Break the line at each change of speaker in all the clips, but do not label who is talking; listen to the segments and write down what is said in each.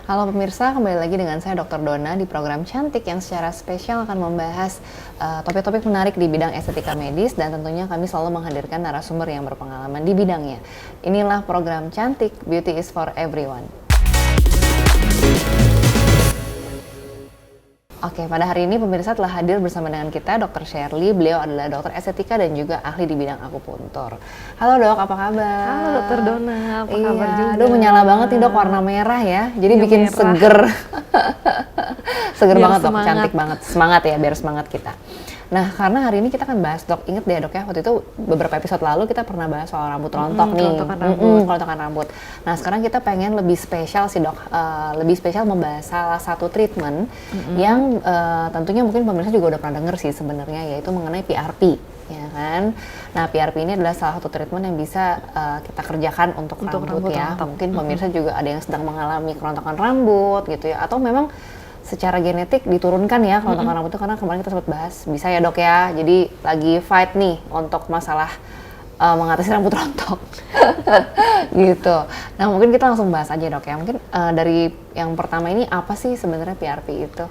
Halo pemirsa, kembali lagi dengan saya Dr. Dona di program Cantik yang secara spesial akan membahas topik-topik menarik di bidang estetika medis dan tentunya kami selalu menghadirkan narasumber yang berpengalaman di bidangnya. Inilah program Cantik, Beauty is for Everyone. Oke, pada hari ini pemirsa telah hadir bersama dengan kita Dr. Shirley. Beliau adalah dokter estetika dan juga ahli di bidang akupuntur. Halo dok, apa kabar?
Halo Dr. Dona, apa kabar juga?
Aduh menyala banget nih dok, warna merah ya. Jadi
Ya,
bikin
merah.
seger. Seger
Biar
banget dok,
semangat.
cantik banget. Semangat ya, biar semangat kita. Nah, karena hari ini kita akan bahas dok, inget deh dok ya, waktu itu beberapa episode lalu kita pernah bahas soal rambut rontok nih.
Kerontokan rambut.
Kerontokan rambut. Nah, sekarang kita pengen lebih spesial sih dok, lebih spesial membahas salah satu treatment yang tentunya mungkin pemirsa juga udah pernah denger sih sebenarnya, yaitu mengenai PRP. Ya kan, nah PRP ini adalah salah satu treatment yang bisa kita kerjakan untuk rambut ya.
rontok.
Mungkin pemirsa juga ada yang sedang mengalami kerontokan rambut gitu ya, atau memang secara genetik diturunkan ya kerontokan rambut itu, karena kemarin kita sempat bahas bisa ya dok ya. Jadi lagi fight nih untuk masalah mengatasi rambut rontok gitu. Nah mungkin kita langsung bahas aja dok ya. Mungkin dari yang pertama ini apa sih sebenarnya PRP itu?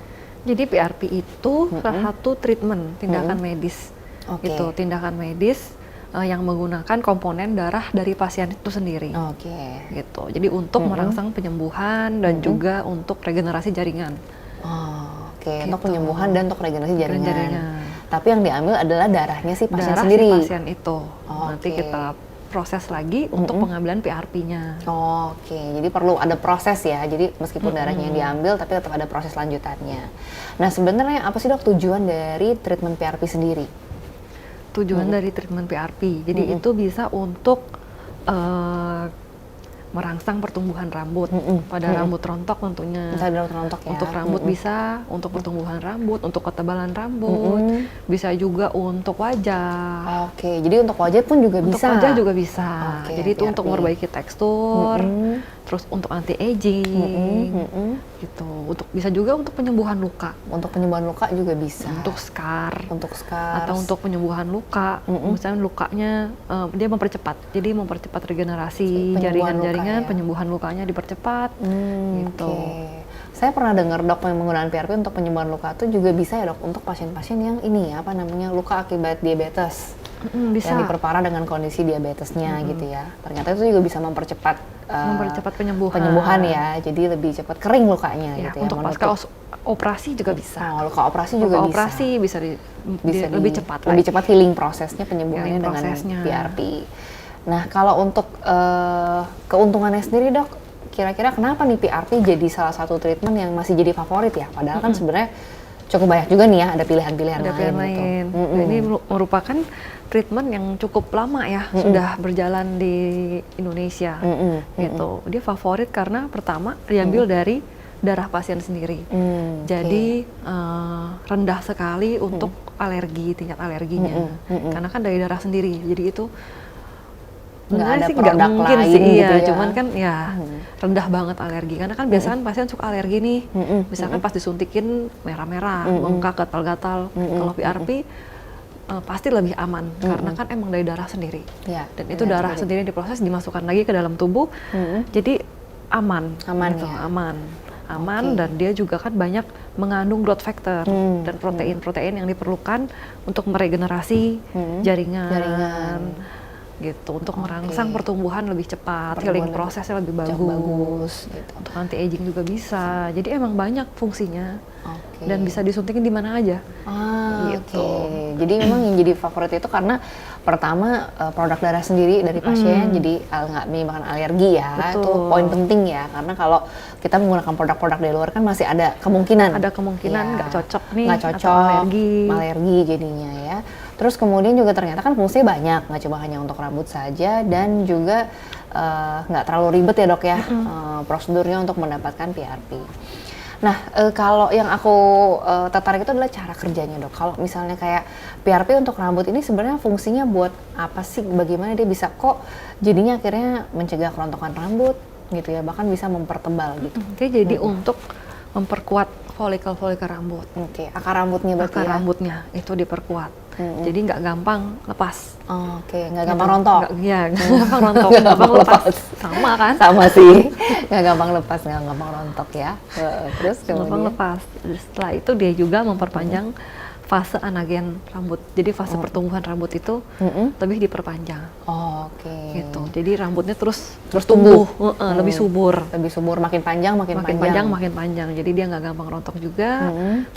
Jadi PRP itu salah satu treatment, tindakan medis.
Oke.
Itu tindakan medis yang menggunakan komponen darah dari pasien itu sendiri.
Oke.
Gitu. Jadi untuk merangsang penyembuhan dan juga untuk regenerasi jaringan.
Oh, oke.
Gitu.
Untuk penyembuhan dan untuk regenerasi jaringan.
Jaringan.
Tapi yang diambil adalah darahnya si pasien
Darah
sendiri.
si pasien itu.
Oh,
Nanti
oke.
kita proses lagi untuk pengambilan PRP-nya.
Oke, jadi perlu ada proses ya. Jadi meskipun darahnya yang diambil, tapi tetap ada proses lanjutannya. Nah, sebenarnya apa sih dok tujuan dari treatment PRP sendiri?
Tujuan dari treatment PRP. Jadi itu bisa untuk merangsang pertumbuhan rambut pada rambut rontok tentunya.
Bisa ada rontok ya.
Untuk rambut bisa, untuk pertumbuhan rambut, untuk ketebalan rambut, bisa juga untuk wajah.
Oke, jadi untuk wajah pun juga
Untuk
bisa.
wajah juga bisa.
Oke,
Jadi itu untuk
PRP.
memperbaiki tekstur, terus untuk anti aging, gitu. Untuk bisa juga untuk penyembuhan luka,
Untuk penyembuhan luka juga bisa.
untuk scar.
Untuk scars.
Atau untuk penyembuhan luka, misalnya lukanya dia mempercepat, jadi mempercepat regenerasi
Penyembuhan luka
jaringan-jaringan,
ya.
penyembuhan lukanya dipercepat, gitu.
Oke. Saya pernah dengar dok yang menggunakan PRP untuk penyembuhan luka itu juga bisa ya dok untuk pasien-pasien yang ini apa namanya luka akibat diabetes.
Bisa
Yang diperparah dengan kondisi diabetesnya gitu ya. Ternyata itu juga bisa mempercepat
mempercepat penyembuhan.
penyembuhan ya. Jadi lebih cepat kering lukanya
Ya,
gitu ya.
untuk pasca operasi juga bisa.
Oh, luka operasi juga
Luka
bisa.
operasi bisa, lebih cepat
lebih
lagi.
cepat healing prosesnya penyembuhannya
Healing
dengan
prosesnya.
PRP. Nah, kalau untuk keuntungannya sendiri dok, kira-kira kenapa nih PRP jadi salah satu treatment yang masih jadi favorit ya? Padahal kan sebenarnya cukup banyak juga nih ya, ada pilihan-pilihan
Ada pilihan
lain.
lain.
Gitu.
Nah, ini merupakan treatment yang cukup lama ya, sudah berjalan di Indonesia. Gitu. Dia favorit karena pertama diambil dari darah pasien sendiri. Jadi rendah sekali untuk alergi, tingkat alerginya. Karena kan dari darah sendiri. Jadi itu
Nggak
sebenarnya
ada
sih nggak
produk
mungkin
lain
sih,
gitu
iya.
ya.
Cuman kan ya rendah banget alergi. Karena kan biasanya pasien suka alergi nih. Misalkan pas disuntikin merah-merah, bengkak, gatal-gatal. Kalau PRP pasti lebih aman karena kan emang dari darah sendiri.
Ya,
Dan itu darah sendiri diproses, dimasukkan lagi ke dalam tubuh. Jadi aman.
Aman
gitu,
ya.
Aman dan dia juga kan banyak mengandung growth factor dan protein-protein yang diperlukan untuk meregenerasi jaringan. Gitu, untuk merangsang pertumbuhan lebih cepat, healing prosesnya lebih bagus,
gitu.
untuk anti aging juga bisa. Jadi emang banyak fungsinya
Oke.
dan bisa disuntikin di mana aja. Gitu.
Oke. Jadi memang yang jadi favorit itu karena pertama produk darah sendiri dari pasien, jadi nggak menyebabkan alergi ya.
Betul.
Itu poin penting ya, karena kalau kita menggunakan produk-produk dari luar kan masih ada kemungkinan.
Ada kemungkinan nggak cocok nih,
nggak
atau
cocok,
alergi.
alergi jadinya ya. Terus kemudian juga ternyata kan fungsinya banyak, nggak cuma hanya untuk rambut saja dan juga nggak terlalu ribet ya dok ya prosedurnya untuk mendapatkan PRP. Nah, kalau yang aku tertarik itu adalah cara kerjanya dok. Kalau misalnya kayak PRP untuk rambut ini sebenarnya fungsinya buat apa sih? Bagaimana dia bisa kok jadinya akhirnya mencegah kerontokan rambut gitu ya, bahkan bisa mempertebal gitu.
Oke, jadi untuk memperkuat folikel rambut.
Oke, akar rambutnya berarti
Akar
ya?
rambutnya itu diperkuat. Jadi nggak gampang lepas.
Oke, nggak gampang rontok?
Iya, nggak gampang rontok, nggak gampang lepas. Sama kan?
Sama sih, nggak gampang lepas, nggak gampang rontok ya. Terus
Gampang
kemudian?
lepas. Setelah itu dia juga memperpanjang fase anagen rambut. Jadi fase pertumbuhan rambut itu lebih diperpanjang.
Oke.
Gitu. Jadi rambutnya terus
tumbuh.
tumbuh, lebih subur.
Lebih subur, makin panjang, makin panjang.
Makin panjang. Jadi dia nggak gampang rontok juga.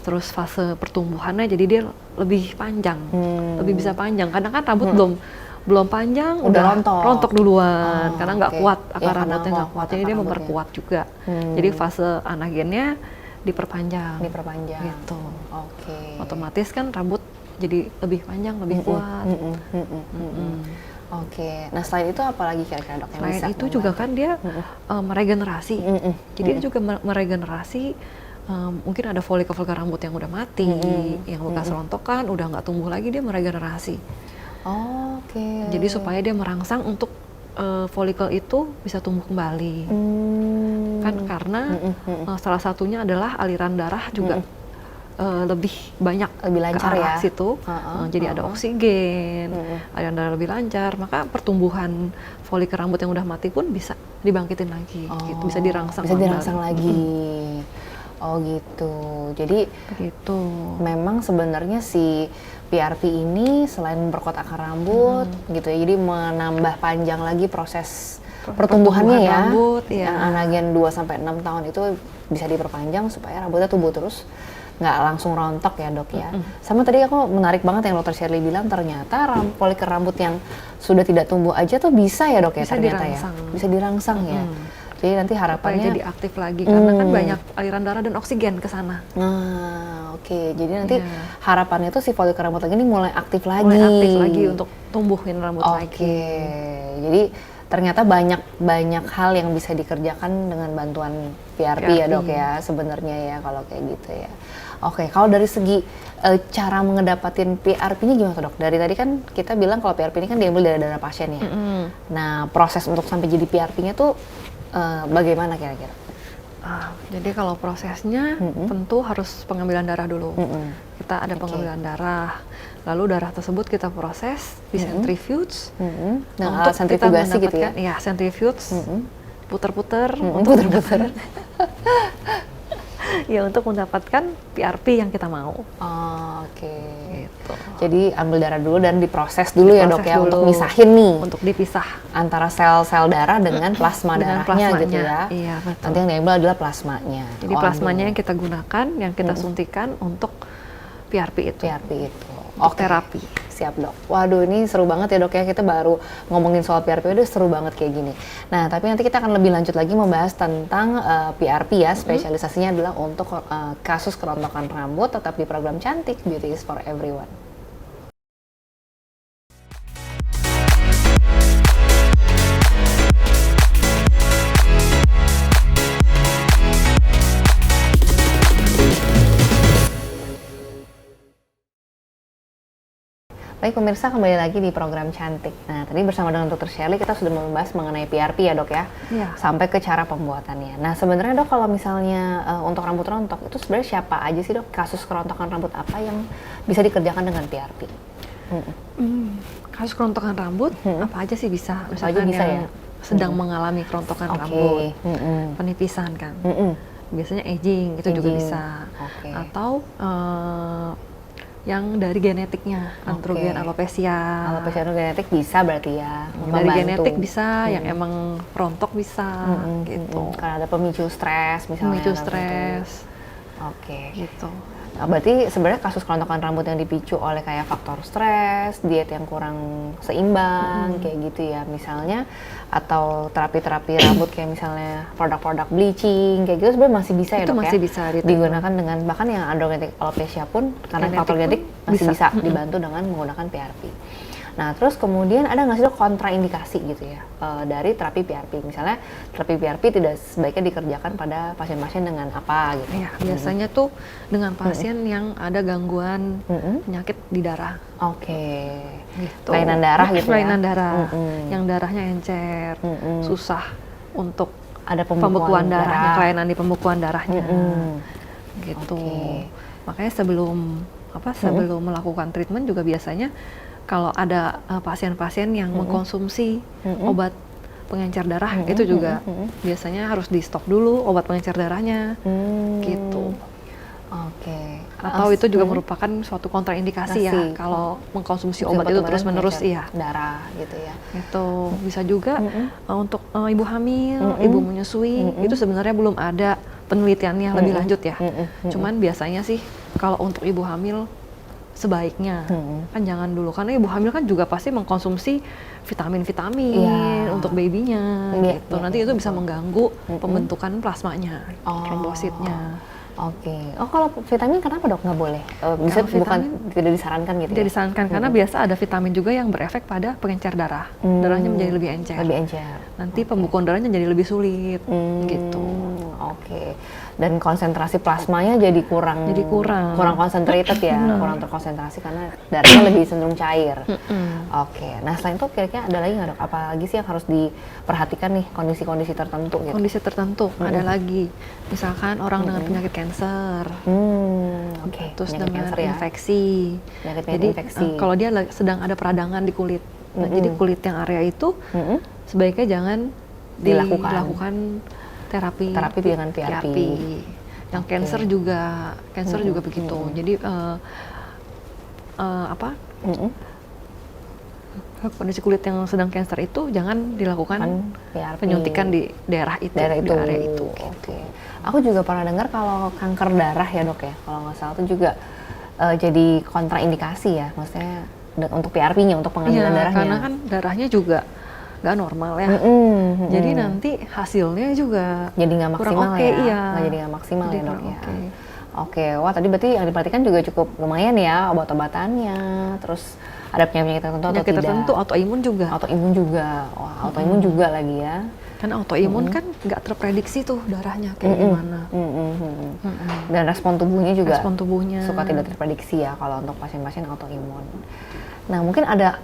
Terus fase pertumbuhannya jadi dia lebih panjang, lebih bisa panjang. Kadang kan rambut belum panjang udah rontok duluan karena nggak kuat akar rambutnya nggak kuat. Jadi dia memperkuat juga. Jadi fase anagennya diperpanjang. Gitu.
Oke.
Otomatis kan rambut jadi lebih panjang, lebih kuat.
Oke. Nah selain itu apa lagi kira-kira dok yang
Selain
bisa
itu juga kan dia meregenerasi. Jadi dia juga meregenerasi. Mungkin ada folikel rambut yang udah mati, yang bekas rontokan udah nggak tumbuh lagi, dia meregenerasi.
Oke.
Jadi supaya dia merangsang untuk folikel itu bisa tumbuh kembali. Kan karena salah satunya adalah aliran darah juga lebih banyak,
lebih lancar
ke arah
ya
situ. Jadi ada oksigen, aliran darah lebih lancar, maka pertumbuhan folikel rambut yang udah mati pun bisa dibangkitin lagi, gitu. Bisa dirangsang
lagi. Oh gitu. Jadi
begitu.
Memang sebenarnya si PRP ini selain memperkuat akar rambut gitu ya, jadi menambah panjang lagi proses pertumbuhannya ya.
Rambut,
yang anagen 2-6 tahun itu bisa diperpanjang supaya rambutnya tumbuh terus, nggak langsung rontok ya dok ya. Sama tadi aku menarik banget yang dokter Shirley bilang, ternyata folikel rambut yang sudah tidak tumbuh aja tuh bisa ya dok ya,
bisa
ternyata
dirangsang.
ya. Bisa dirangsang ya. Jadi nanti harapannya
jadi aktif lagi karena kan banyak aliran darah dan oksigen ke sana.
Nah, oke. Jadi nanti harapannya tuh si folikel rambut lagi ini mulai aktif lagi.
Mulai aktif lagi untuk tumbuhin rambut lagi.
Oke. Jadi ternyata banyak hal yang bisa dikerjakan dengan bantuan PRP ya dok ya sebenarnya ya kalau kayak gitu ya. Oke, kalau dari segi cara mengedapatin PRP-nya gimana tuh dok? Dari tadi kan kita bilang kalau PRP ini kan diambil dari darah pasien ya. Nah, proses untuk sampai jadi PRP-nya tuh bagaimana kira-kira?
Jadi kalau prosesnya tentu harus pengambilan darah dulu. Kita ada pengambilan darah, lalu darah tersebut kita proses di centrifuge.
Nah,
untuk
sentrifugasi
kita mendapatkan,
gitu ya?
Iya, centrifuge, puter-puter,
Puter-puter.
ya untuk mendapatkan PRP yang kita mau.
Oke.
Gitu.
Jadi ambil darah dulu dan diproses dulu ya dok ya
Diproses
untuk
dulu.
misahin nih
Untuk dipisah.
antara sel-sel darah dengan plasma
Dengan
darahnya gitu
plasmanya.
ya.
Iya, betul.
Nanti yang diambil adalah plasmanya.
Jadi plasmanya yang kita gunakan, yang kita suntikan untuk PRP itu.
PRP itu.
Untuk terapi.
Siap dok. Waduh ini seru banget ya dok ya, kita baru ngomongin soal PRP udah seru banget kayak gini. Nah tapi nanti kita akan lebih lanjut lagi membahas tentang PRP ya, spesialisasinya adalah untuk kasus kerontokan rambut, tetap di program Cantik Beauty is for Everyone. Baik pemirsa, kembali lagi di program Cantik. Nah, tadi bersama dengan Dr. Shirley kita sudah membahas mengenai PRP ya dok ya, sampai ke cara pembuatannya. Nah, sebenarnya dok kalau misalnya untuk rambut rontok, itu sebenarnya siapa aja sih dok, kasus kerontokan rambut apa yang bisa dikerjakan dengan PRP?
Kasus kerontokan rambut, apa aja sih bisa? Misalkan
bisa
yang
ya?
sedang mengalami kerontokan rambut, penipisan kan. Biasanya aging, itu juga bisa. Atau yang dari genetiknya, androgen alopecia.
Alopecia genetik bisa berarti ya,
dari genetik bisa, yang emang rontok bisa, gitu.
Karena ada pemicu stres misalnya.
Pemicu stres.
Gitu. Nah, berarti sebenarnya kasus kerontokan rambut yang dipicu oleh kayak faktor stres, diet yang kurang seimbang, kayak gitu ya misalnya, atau terapi-terapi rambut kayak misalnya produk-produk bleaching, kayak gitu sebenarnya masih bisa ya
itu
dok
masih
ya?
bisa
digunakan dengan, bahkan yang androgenetic alopecia pun karena faktor genetik masih bisa dibantu dengan menggunakan PRP. Nah, terus kemudian ada nggak sih dok kontraindikasi gitu ya dari terapi PRP? Misalnya terapi PRP tidak sebaiknya dikerjakan pada pasien-pasien dengan apa gitu?
Ya, biasanya tuh dengan pasien yang ada gangguan penyakit di darah.
Gitu. Kelainan darah gitu ya?
Kelainan darah, yang darahnya encer, susah untuk
ada
pembekuan darahnya, kelainan di pembekuan darahnya. gitu.
Oke.
Makanya sebelum melakukan treatment juga biasanya kalau ada pasien-pasien yang mengkonsumsi obat pengencer darah itu juga biasanya harus di stop dulu obat pengencer darahnya gitu.
Oke.
Atau itu juga merupakan suatu kontraindikasi ya kalau mengkonsumsi obat itu terus-menerus
darah gitu ya.
Itu bisa juga untuk ibu hamil, ibu menyusui itu sebenarnya belum ada penelitiannya lebih lanjut ya. Cuman biasanya sih kalau untuk ibu hamil sebaiknya kan jangan dulu karena ibu hamil kan juga pasti mengkonsumsi vitamin untuk babynya gitu. Nanti itu bisa mengganggu pembentukan plasmanya, trombositnya.
Oke. Oh kalau vitamin kenapa dok nggak boleh? Bisa tidak disarankan gitu?
Tidak disarankan karena biasa ada vitamin juga yang berefek pada pengencer darah. Darahnya menjadi lebih encer. Nanti pembukuan darahnya jadi lebih sulit gitu.
Oke. Dan konsentrasi plasmanya jadi kurang concentrated ya, kurang terkonsentrasi karena darahnya lebih cenderung cair. Oke. Nah selain itu kira-kira ada lagi nggak dok? Apa lagi sih yang harus diperhatikan nih kondisi-kondisi tertentu? Gitu?
Kondisi tertentu ada lagi. Misalkan orang dengan penyakit kanker, terus dengan infeksi. Jadi kalau dia sedang ada peradangan di kulit, jadi kulit yang area itu sebaiknya jangan dilakukan terapi
dengan PRP.
Yang kanker juga begitu. Jadi kondisi kulit yang sedang kanker itu jangan dilakukan penyuntikan di daerah itu. Di area itu.
Oke. Aku juga pernah dengar kalau kanker darah ya dok ya, kalau nggak salah itu juga jadi kontraindikasi ya, maksudnya untuk PRP-nya, untuk pengambilan darahnya.
Karena kan darahnya juga nggak normal ya. Jadi nanti hasilnya juga
jadi nggak maksimal
nggak
jadi nggak maksimal ya dok ya. Oke, wah tadi berarti yang diperhatikan juga cukup lumayan ya, obat-obatannya, terus ada penyakit tertentu atau tidak.
Tertentu, autoimun juga.
Wah autoimun juga lagi ya.
Kan autoimun kan nggak terprediksi tuh darahnya kayak gimana.
Dan respon tubuhnya juga suka tidak terprediksi ya kalau untuk pasien-pasien autoimun. Nah mungkin ada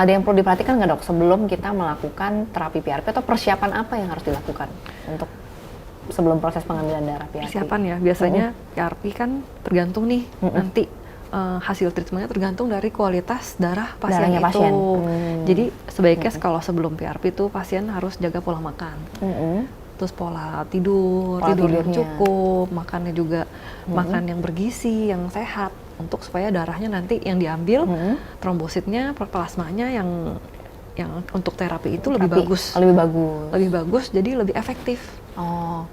yang perlu diperhatikan nggak dok sebelum kita melakukan terapi PRP atau persiapan apa yang harus dilakukan untuk sebelum proses pengambilan darah PRP?
Persiapan ya, biasanya PRP kan tergantung nih nanti hasil treatmentnya tergantung dari kualitas darah pasien itu. Jadi sebaiknya kalau sebelum PRP itu pasien harus jaga pola makan. Terus pola tidur yang cukup, makannya juga makan yang bergizi, yang sehat untuk supaya darahnya nanti yang diambil trombositnya, plasmanya yang untuk terapi itu lebih bagus, jadi lebih efektif.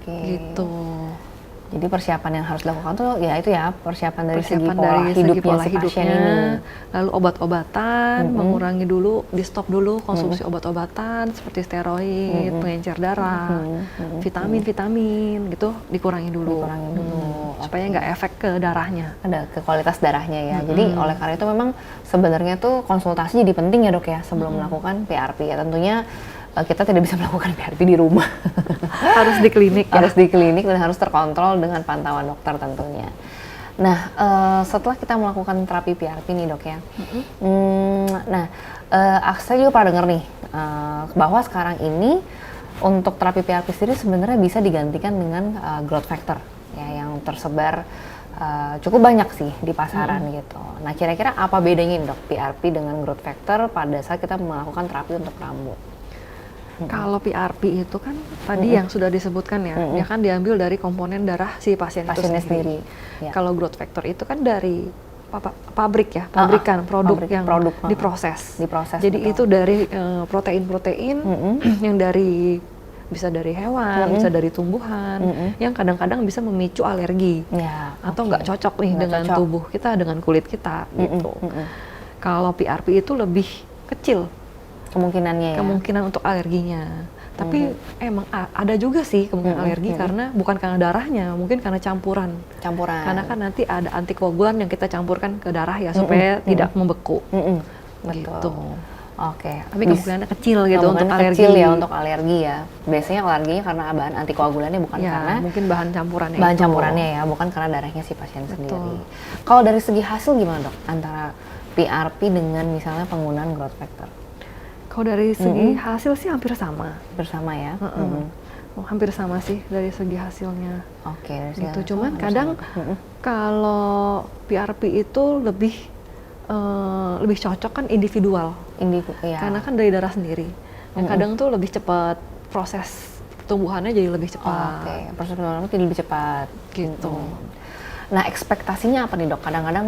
Gitu.
Jadi persiapan yang harus dilakukan tuh ya itu ya, persiapan dari segi pola hidupnya ini.
Lalu obat-obatan, mengurangi dulu, di stop dulu konsumsi obat-obatan seperti steroid, pengencer darah, vitamin gitu dikurangi dulu. Supaya nggak efek ke darahnya.
Ada ke kualitas darahnya ya. Jadi oleh karena itu memang sebenarnya tuh konsultasi jadi penting ya dok ya sebelum melakukan PRP ya. Tentunya kita tidak bisa melakukan PRP di rumah.
Harus di klinik ya?
Harus di klinik dan harus terkontrol dengan pantauan dokter tentunya. Nah, setelah kita melakukan terapi PRP nih dok ya, saya juga pernah dengar nih bahwa sekarang ini untuk terapi PRP sendiri sebenarnya bisa digantikan dengan growth factor ya, yang tersebar cukup banyak sih di pasaran gitu. Nah, kira-kira apa bedanya nih dok PRP dengan growth factor pada saat kita melakukan terapi untuk rambut?
Kalau PRP itu kan tadi yang sudah disebutkan ya, dia kan diambil dari komponen darah si pasiennya sendiri. Ya. Kalau growth factor itu kan dari pabrik ya, produk yang diproses. Jadi betul. Itu dari protein-protein yang bisa dari hewan, bisa dari tumbuhan, yang kadang-kadang bisa memicu alergi atau nggak cocok nih dengan tubuh kita, dengan kulit kita gitu. Kalau PRP itu lebih kecil kemungkinan untuk alerginya. Tapi emang ada juga sih kemungkinan alergi karena bukan karena darahnya, mungkin karena campuran. Karena kan nanti ada antikoagulan yang kita campurkan ke darah ya supaya tidak membeku. Gitu.
Oke.
Tapi kemungkinannya kecil gitu untuk alergi.
Kecil ya untuk alergi ya. Biasanya alerginya karena bahan antikoagulannya bukan karena
mungkin bahan campurannya.
Ya, bukan karena darahnya si pasien sendiri. Kalau dari segi hasil gimana dok antara PRP dengan misalnya penggunaan growth factor?
Kalau dari segi hasil sih hampir sama.
Bersama ya.
hampir sama sih dari segi hasilnya.
Oke, dari
Gitu.
segi
Cuman
hasil
kadang
sama.
kalau PRP itu lebih cocok kan individual.
Ya.
Karena kan dari darah sendiri. Yang kadang tuh lebih cepat proses pertumbuhannya jadi lebih cepat.
Oke, proses pertumbuhan jadi lebih cepat.
Gitu.
Nah, ekspektasinya apa nih dok? Kadang-kadang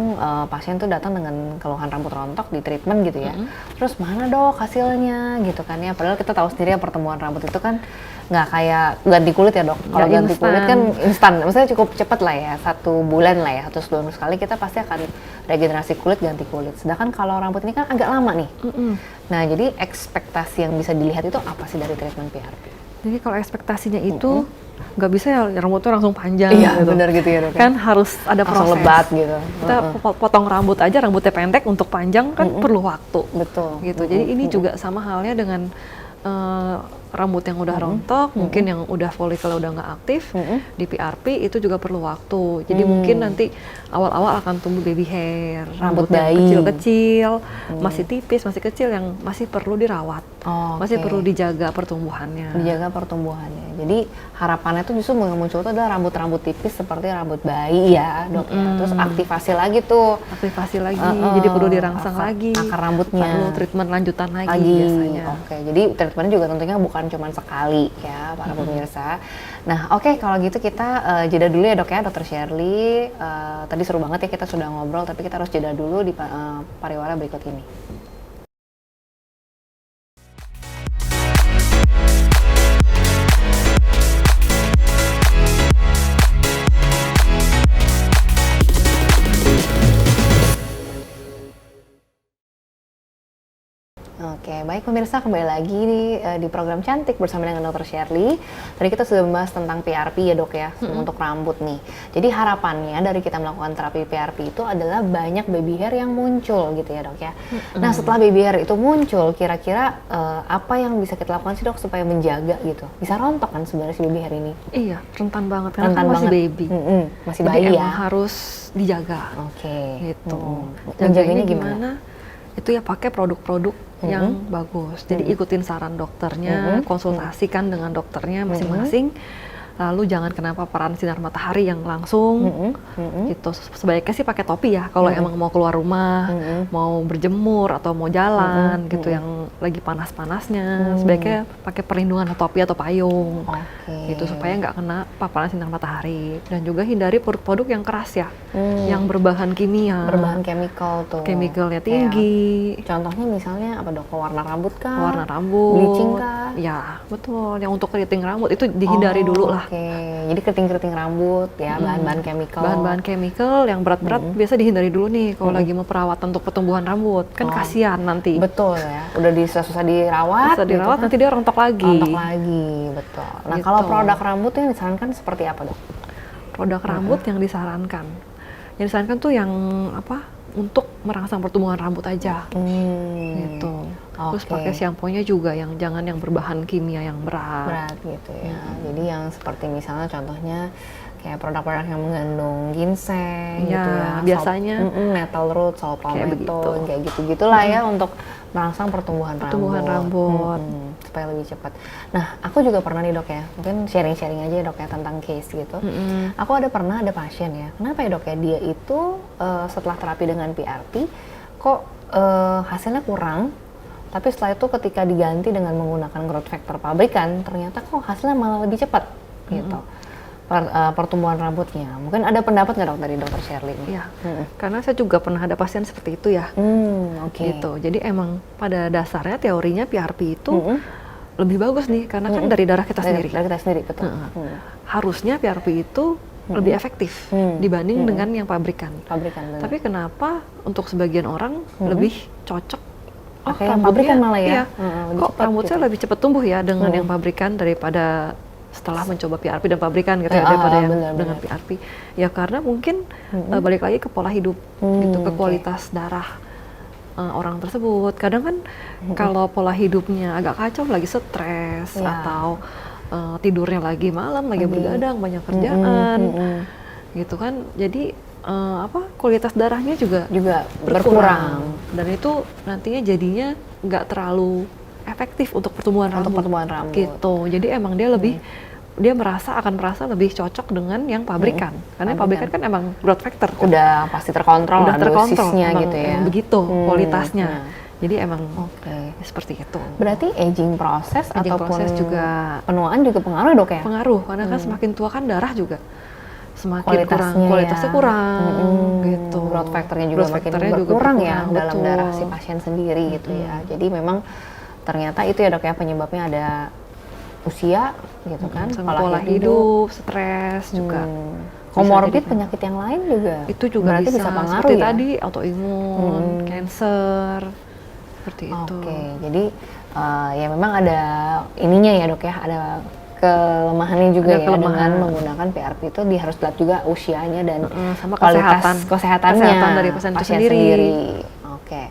pasien tuh datang dengan keluhan rambut rontok di treatment gitu ya. Terus mana dok hasilnya gitu kan ya? Padahal kita tahu sendiri ya pertumbuhan rambut itu kan nggak kayak ganti kulit ya dok. Kalau ganti kulit kan instan, maksudnya cukup cepat lah ya, 1 bulan lah ya, atau 2 minggu sekali kita pasti akan regenerasi kulit, ganti kulit. Sedangkan kalau rambut ini kan agak lama nih. Nah, jadi ekspektasi yang bisa dilihat itu apa sih dari treatment PRP?
Jadi kalau ekspektasinya itu nggak bisa ya rambutnya langsung panjang.
Iya,
gitu.
benar gitu ya dok.
Kan harus ada proses.
Lebat gitu.
Kita potong rambut aja, rambutnya pendek untuk panjang kan perlu waktu.
Betul.
Gitu. Jadi ini juga sama halnya dengan rambut yang udah rontok, mungkin yang udah folikel udah nggak aktif, di PRP itu juga perlu waktu. Jadi mungkin nanti awal-awal akan tumbuh baby hair,
Rambut
yang
bayi.
kecil-kecil, masih tipis, masih kecil yang masih perlu dirawat, masih perlu dijaga pertumbuhannya.
Dijaga pertumbuhannya. Jadi harapannya tuh justru muncul tuh adalah rambut-rambut tipis seperti rambut bayi ya dok ya. Terus aktivasi lagi tuh.
Aktivasi lagi, jadi perlu dirangsang lagi.
Akar rambutnya.
Perlu treatment lanjutan lagi biasanya.
Oke, jadi treatmentnya juga tentunya bukan cuma sekali ya para pemirsa. Nah oke, kalau gitu kita jeda dulu ya dok ya, Dr. Shirley. Tadi seru banget ya kita sudah ngobrol, tapi kita harus jeda dulu di pariwara berikut ini. Oke, baik pemirsa, kembali lagi di program Cantik bersama dengan Dr. Shirley. Tadi kita sudah membahas tentang PRP ya dok ya, untuk rambut nih. Jadi harapannya dari kita melakukan terapi PRP itu adalah banyak baby hair yang muncul gitu ya dok ya. Nah setelah baby hair itu muncul, kira-kira apa yang bisa kita lakukan sih dok supaya menjaga gitu? Bisa rontok kan sebenarnya si baby hair ini?
Iya, rentan banget karena kan masih baby.
Masih
jadi
bayi ya?
Emang harus dijaga.
Oke.
Gitu.
Menjaganya gimana?
Itu ya pakai produk-produk yang bagus. Jadi ikutin saran dokternya, konsultasikan dengan dokternya masing-masing. Lalu jangan kena paparan sinar matahari yang langsung. Gitu. Sebaiknya sih pakai topi ya kalau emang mau keluar rumah, mau berjemur atau mau jalan gitu yang lagi panas-panasnya. Sebaiknya pakai perlindungan topi atau payung. Gitu supaya nggak kena paparan sinar matahari. Dan juga hindari produk-produk yang keras ya, yang berbahan kimia.
Berbahan chemical tuh.
Chemicalnya tinggi.
Contohnya misalnya apa dok? Warna rambut kah?
Warna rambut.
Bleaching kah?
Ya betul. Yang untuk keriting rambut itu dihindari dulu lah.
Oke, jadi keriting-keriting rambut ya, bahan-bahan chemical.
Bahan-bahan chemical yang berat-berat biasa dihindari dulu nih kalau lagi mau perawatan untuk pertumbuhan rambut. Kan kasihan nanti.
Betul ya, udah susah dirawat.
Susah dirawat, nanti dia rontok lagi.
Rontok lagi, betul. Nah kalau produk rambut yang disarankan seperti apa dok?
Produk rambut yang disarankan? Yang disarankan tuh yang apa? Untuk merangsang pertumbuhan rambut aja. Gitu. Terus pakai shampoo-nya juga yang jangan yang berbahan kimia yang berat.
Berat gitu ya. Jadi yang seperti misalnya contohnya kayak produk-produk yang mengandung ginseng gitu ya.
Biasanya
nettle root, saw palmetto, kayak gitu-gitulah ya untuk merangsang pertumbuhan rambut. Supaya lebih cepat. Nah, aku juga pernah nih dok ya, mungkin sharing-sharing aja ya dok ya tentang case gitu. Aku pernah ada pasien ya, kenapa ya dok ya, dia itu setelah terapi dengan PRP kok hasilnya kurang, tapi setelah itu ketika diganti dengan menggunakan growth factor pabrikan, ternyata kok hasilnya malah lebih cepat gitu. Pertumbuhan rambutnya. Mungkin ada pendapat nggak dok dari Dr. Shirley?
Iya, karena saya juga pernah ada pasien seperti itu ya. Gitu. Jadi emang pada dasarnya teorinya PRP itu lebih bagus nih, karena kan dari darah kita sendiri.
Dari kita sendiri, betul.
Harusnya PRP itu lebih efektif dibanding dengan yang pabrikan.
Tapi
kenapa untuk sebagian orang lebih cocok?
Yang pabrikan malah ya?
Iya. Kok rambutnya lebih cepat tumbuh ya dengan yang pabrikan daripada setelah mencoba PRP dan pabrikan gitu daripada yang dengan PRP. Ya karena mungkin balik lagi ke pola hidup gitu, ke kualitas darah orang tersebut. Kadang kan kalau pola hidupnya agak kacau, lagi stres atau tidurnya lagi malam, lagi bergadang, banyak kerjaan, gitu kan. Jadi kualitas darahnya juga berkurang. Dan itu nantinya jadinya nggak terlalu efektif untuk pertumbuhan rambut.
Pertumbuhan rambut.
Gitu. Jadi emang dia lebih dia akan merasa lebih cocok dengan yang pabrikan. Karena pabrikan kan emang growth factor kan.
Udah pasti terkontrol,
Udah terkontrol
dosisnya
emang,
gitu ya.
emang begitu kualitasnya. Jadi emang
Oke.
seperti itu.
Berarti aging proses
Aging
ataupun
proses juga
penuaan juga pengaruh dok ya?
pengaruh, karena kan semakin tua kan darah juga semakin
Kualitasnya
kualitasnya kurang gitu.
Growth factornya juga
Growth
makin
factornya juga
berkurang ya
berkurang,
dalam
betul.
darah si pasien sendiri gitu ya. Jadi memang ternyata itu ya dok ya penyebabnya ada usia gitu kan,
Sama pola hidup, stres juga.
Komorbid
jadi.
penyakit yang lain juga
Itu juga
berarti bisa
pengaruh
pengaruh
seperti
ya?
tadi autoimun, cancer, seperti itu.
Oke, jadi ya memang ada ininya ya dok ya, ada kelemahannya juga
Ada
ya
kelemahan.
dengan menggunakan PRP itu dia harus lihat juga usianya dan
sama
kualitas kesehatannya
kesehatan dari pasien itu sendiri.
Oke.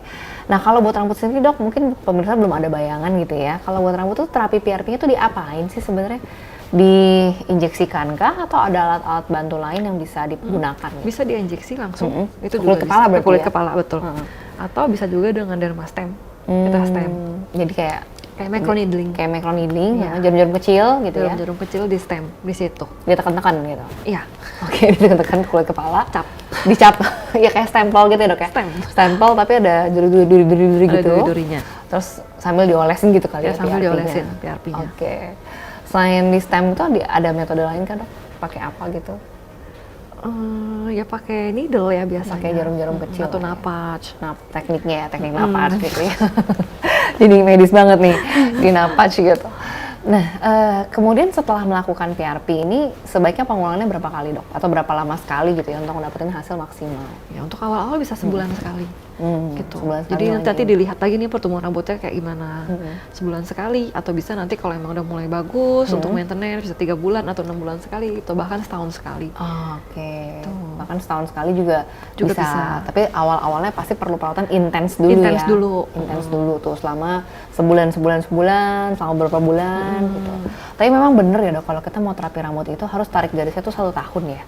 Nah kalau buat rambut sendiri dok, mungkin pemirsa belum ada bayangan gitu ya. Kalau buat rambut tuh terapi PRP-nya tuh diapain sih sebenarnya? Diinjeksikan kah atau ada alat-alat bantu lain yang bisa digunakan?
Bisa diinjeksi langsung, itu
Kulit
juga
kepala
bisa.
berarti
Kulit
ya?
kepala betul. Atau bisa juga dengan dermastem. Kita stem.
Jadi kayak
Microneedling.
kayak microneedling,
Iya.
jarum-jarum kecil gitu ya.
Jarum kecil di stem di situ.
Dia tekan-tekan gitu.
Iya.
Oke, ditekan ke kulit kepala,
Cap.
dicap, ya kayak stempel gitu ya dok ya? Stempel tapi ada duri-duri
Ada
gitu.
duri-durinya.
Terus sambil diolesin gitu kali
Ya,
ya
sambil
PRP-nya.
diolesin PRP-nya.
Oke. Selain di stem itu ada metode lain kan dok? Pakai apa gitu?
Ya pakai needle ya biasanya.
Pakai jarum-jarum kecil
Atau
ya.
napach.
Nah, tekniknya ya, teknik napach gitu ya. Jadi medis banget nih di napach gitu. Nah, kemudian setelah melakukan PRP ini sebaiknya pengulangannya berapa kali dok? Atau berapa lama sekali gitu ya untuk mendapatkan hasil maksimal?
Ya untuk awal-awal bisa sebulan sekali. Gitu.
Sebulan sekali
Jadi nanti
lagi.
dilihat lagi nih pertumbuhan rambutnya kayak gimana. Sebulan sekali atau bisa nanti kalau emang udah mulai bagus untuk maintenance bisa 3 bulan atau 6 bulan sekali atau bahkan setahun sekali.
Oke. Bahkan setahun sekali juga bisa.
bisa.
Tapi awal-awalnya pasti perlu perawatan intens dulu
Intens
ya.
dulu.
Intens dulu tuh selama sebulan, selama beberapa bulan gitu. Tapi memang bener ya dok, kalau kita mau terapi rambut itu harus tarik garisnya tuh 1 tahun ya.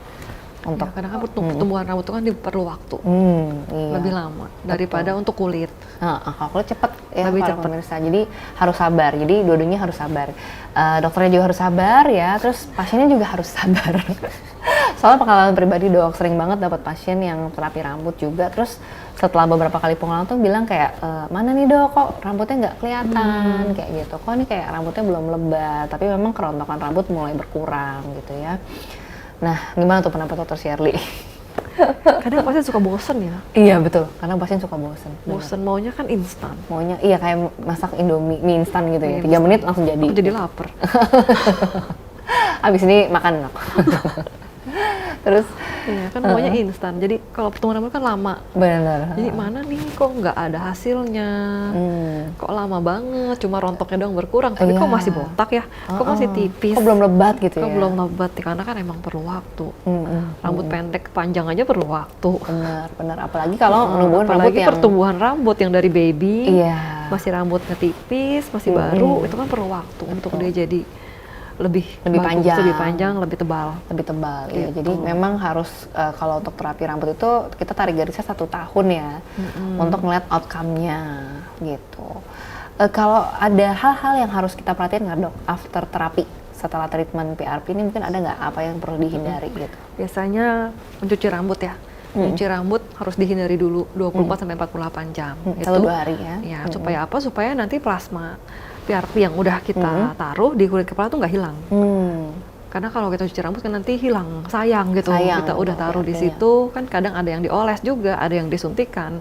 Untuk
Ya, kadang kan pertumbuhan rambut itu kan perlu waktu.
iya.
Lebih lama daripada untuk kulit.
Nah, kalau kulit cepet ya
Lebih
para
cepet.
pemirsa. Jadi harus sabar. Jadi dua-duanya harus sabar. Dokternya juga harus sabar ya. Terus pasiennya juga harus sabar. Soalnya pengalaman pribadi dok, sering banget dapat pasien yang terapi rambut juga. Terus setelah beberapa kali pengalaman tuh bilang kayak mana nih dok, kok rambutnya nggak kelihatan kayak gitu. Kok ini kayak rambutnya belum lebat. Tapi memang kerontokan rambut mulai berkurang gitu ya. Nah, gimana tuh pendapat dokter Shirley?
Kadang pasien suka bosen ya.
Iya betul, karena pasien suka bosen.
Bosen maunya kan instan.
Maunya iya kayak masak Indomie mie instan gitu ya.
Mie
3 menit langsung jadi.
Aku jadi lapar.
Abis ini makan dok. Terus
Iya kan maunya instan. Jadi kalau pertumbuhan rambut kan lama.
bener.
Jadi mana nih kok nggak ada hasilnya? Kok lama banget? Cuma rontoknya doang berkurang. Tapi
Iya.
kok masih botak ya? Kok masih tipis?
Kok belum lebat gitu
Kok
ya?
belum lebat? Karena kan emang perlu waktu. Rambut pendek panjang aja perlu waktu.
Bener. Apalagi kalau numbuhin rambut
Apalagi
yang
pertumbuhan rambut yang dari baby,
iya
masih rambutnya tipis, masih baru, itu kan perlu waktu untuk dia jadi lebih bagus, lebih panjang, lebih tebal.
lebih tebal. Iya.
Gitu.
Jadi memang harus kalau untuk terapi rambut itu kita tarik garisnya 1 tahun ya untuk ngeliat outcome-nya gitu. Kalau ada hal-hal yang harus kita perhatiin nggak dok after terapi setelah treatment PRP ini mungkin ada nggak apa yang perlu dihindari gitu?
Biasanya mencuci rambut ya. Mencuci rambut harus dihindari dulu 24 sampai 48 jam.
1-2 hari ya.
Ya, supaya apa? Supaya nanti plasma PRP yang udah kita taruh di kulit kepala tuh nggak hilang. Karena kalau kita cuci rambut kan nanti hilang, sayang gitu.
Sayang,
Kita udah taruh di
PRP-nya.
situ, kan kadang ada yang dioles juga, ada yang disuntikan,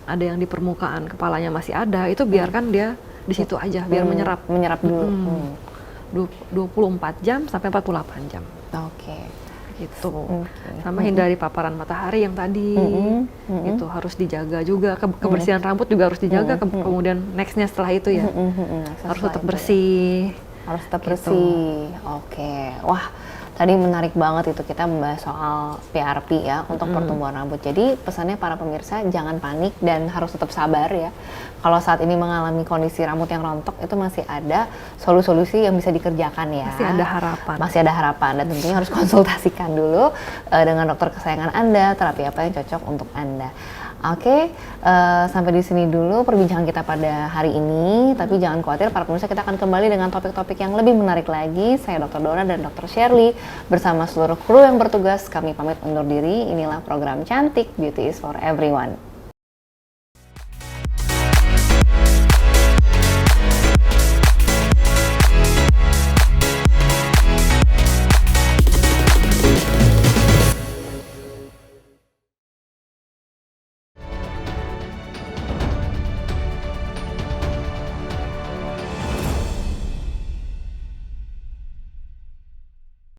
ada yang di permukaan kepalanya masih ada. Itu biarkan dia di situ aja, biar menyerap.
Menyerap dulu.
24 jam sampai 48 jam.
Oke.
Gitu. Sama hindari paparan matahari yang tadi. Itu harus dijaga juga. Kebersihan rambut juga harus dijaga. Kemudian nextnya setelah itu ya harus tetap bersih.
Harus tetap
Gitu.
bersih. Oke. Wah, tadi menarik banget itu kita membahas soal PRP ya untuk pertumbuhan rambut. Jadi pesannya para pemirsa jangan panik dan harus tetap sabar ya. Kalau saat ini mengalami kondisi rambut yang rontok itu masih ada solusi-solusi yang bisa dikerjakan ya.
Masih ada harapan.
Masih ada harapan dan tentunya harus konsultasikan dulu dengan dokter kesayangan Anda, terapi apa yang cocok untuk Anda. Oke, sampai di sini dulu perbincangan kita pada hari ini. Tapi jangan khawatir para pemirsa, kita akan kembali dengan topik-topik yang lebih menarik lagi. Saya Dr. Dona dan Dr. Shirley bersama seluruh kru yang bertugas, kami pamit undur diri. Inilah program Cantik, Beauty is for Everyone.